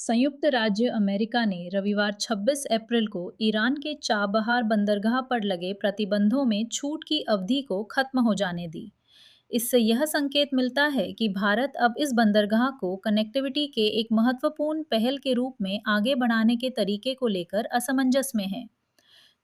संयुक्त राज्य अमेरिका ने रविवार 26 अप्रैल को ईरान के चाबहार बंदरगाह पर लगे प्रतिबंधों में छूट की अवधि को खत्म हो जाने दी। इससे यह संकेत मिलता है कि भारत अब इस बंदरगाह को कनेक्टिविटी के एक महत्वपूर्ण पहल के रूप में आगे बढ़ाने के तरीके को लेकर असमंजस में है।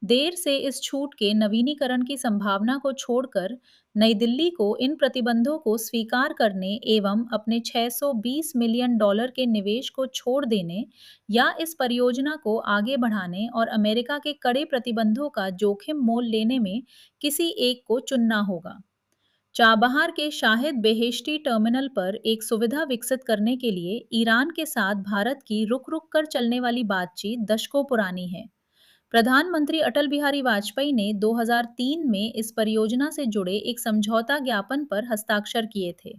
देर से इस छूट के नवीनीकरण की संभावना को छोड़कर नई दिल्ली को इन प्रतिबंधों को स्वीकार करने एवं अपने $620 मिलियन के निवेश को छोड़ देने या इस परियोजना को आगे बढ़ाने और अमेरिका के कड़े प्रतिबंधों का जोखिम मोल लेने में किसी एक को चुनना होगा। चाबहार के शाहिद बेहेश्ती टर्मिनल पर एक सुविधा विकसित करने के लिए ईरान के साथ भारत की रुक रुक कर चलने वाली बातचीत दशकों पुरानी है। प्रधानमंत्री अटल बिहारी वाजपेयी ने 2003 में इस परियोजना से जुड़े एक समझौता ज्ञापन पर हस्ताक्षर किए थे।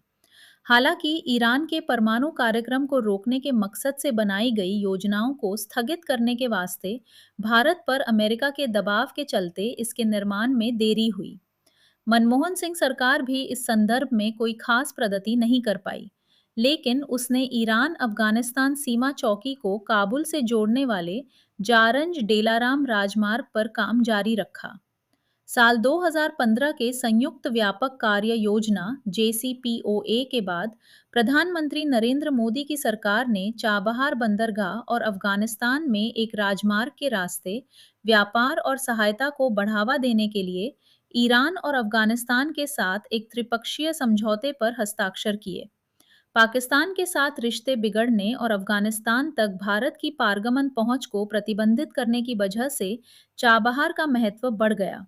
हालांकि ईरान के परमाणु कार्यक्रम को रोकने के मकसद से बनाई गई योजनाओं को स्थगित करने के वास्ते भारत पर अमेरिका के दबाव के चलते इसके निर्माण में देरी हुई। मनमोहन सिंह सरकार भी इस संदर्भ में कोई खास प्रगति नहीं कर पाई, लेकिन उसने ईरान अफगानिस्तान सीमा चौकी को काबुल से जोड़ने वाले जारंज डेलाराम राजमार्ग पर काम जारी रखा। साल 2015 के संयुक्त व्यापक कार्य योजना JCPOA के बाद प्रधानमंत्री नरेंद्र मोदी की सरकार ने चाबहार बंदरगाह और अफगानिस्तान में एक राजमार्ग के रास्ते व्यापार और सहायता को बढ़ावा देने के लिए ईरान और अफगानिस्तान के साथ एक त्रिपक्षीय समझौते पर हस्ताक्षर किए। पाकिस्तान के साथ रिश्ते बिगड़ने और अफगानिस्तान तक भारत की पारगमन पहुंच को प्रतिबंधित करने की वजह से चाबहार का महत्व बढ़ गया।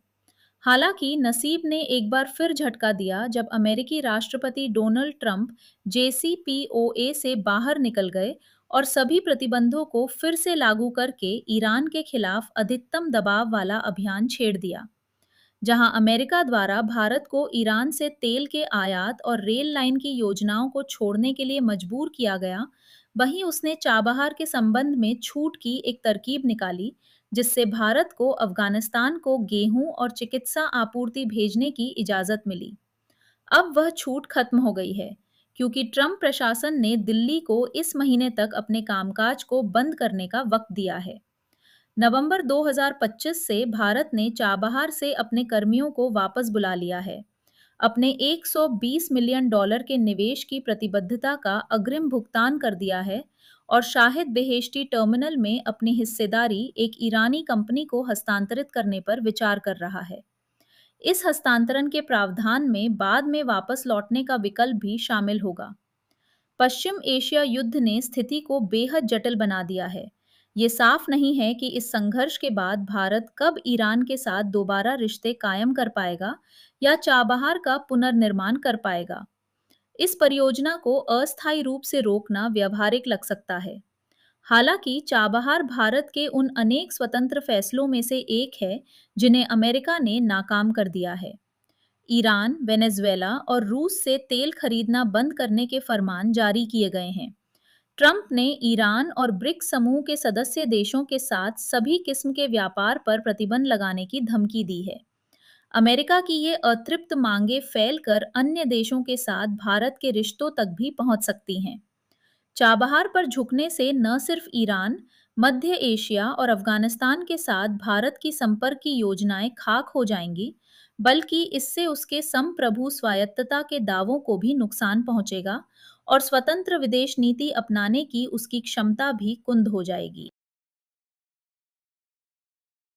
हालांकि नसीब ने एक बार फिर झटका दिया जब अमेरिकी राष्ट्रपति डोनाल्ड ट्रंप JCPOA से बाहर निकल गए और सभी प्रतिबंधों को फिर से लागू करके ईरान के खिलाफ अधिकतम दबाव वाला अभियान छेड़ दिया। जहां अमेरिका द्वारा भारत को ईरान से तेल के आयात और रेल लाइन की योजनाओं को छोड़ने के लिए मजबूर किया गया, वहीं उसने चाबहार के संबंध में छूट की एक तरकीब निकाली, जिससे भारत को अफगानिस्तान को गेहूं और चिकित्सा आपूर्ति भेजने की इजाजत मिली। अब वह छूट खत्म हो गई है, क्योंकि ट्रंप प्रशासन ने दिल्ली को इस महीने तक अपने कामकाज को बंद करने का वक्त दिया है। नवंबर 2025 से भारत ने चाबहार से अपने कर्मियों को वापस बुला लिया है, अपने $120 मिलियन के निवेश की प्रतिबद्धता का अग्रिम भुगतान कर दिया है और शाहिद बेहेश्ती टर्मिनल में अपनी हिस्सेदारी एक ईरानी कंपनी को हस्तांतरित करने पर विचार कर रहा है। इस हस्तांतरण के प्रावधान में बाद में वापस लौटने का विकल्प भी शामिल होगा। पश्चिम एशिया युद्ध ने स्थिति को बेहद जटिल बना दिया है। ये साफ नहीं है कि इस संघर्ष के बाद भारत कब ईरान के साथ दोबारा रिश्ते कायम कर पाएगा या चाबहार का पुनर्निर्माण कर पाएगा। इस परियोजना को अस्थायी रूप से रोकना व्यावहारिक लग सकता है। हालांकि चाबहार भारत के उन अनेक स्वतंत्र फैसलों में से एक है जिन्हें अमेरिका ने नाकाम कर दिया है। ईरान, वेनेजुएला और रूस से तेल खरीदना बंद करने के फरमान जारी किए गए हैं। ट्रंप ने ईरान और ब्रिक्स समूह के सदस्य देशों के साथ सभी किस्म के व्यापार पर प्रतिबंध लगाने की धमकी दी है। अमेरिका की ये अतृप्त मांगे फैलकर अन्य देशों के साथ भारत के रिश्तों तक भी पहुंच सकती हैं। चाबहार पर झुकने से न सिर्फ ईरान, मध्य एशिया और अफगानिस्तान के साथ भारत की संपर्क की योजनाएं खाक हो जाएंगी, बल्कि इससे उसके संप्रभु स्वायत्तता के दावों को भी नुकसान पहुंचेगा और स्वतंत्र विदेश नीति अपनाने की उसकी क्षमता भी कुंद हो जाएगी।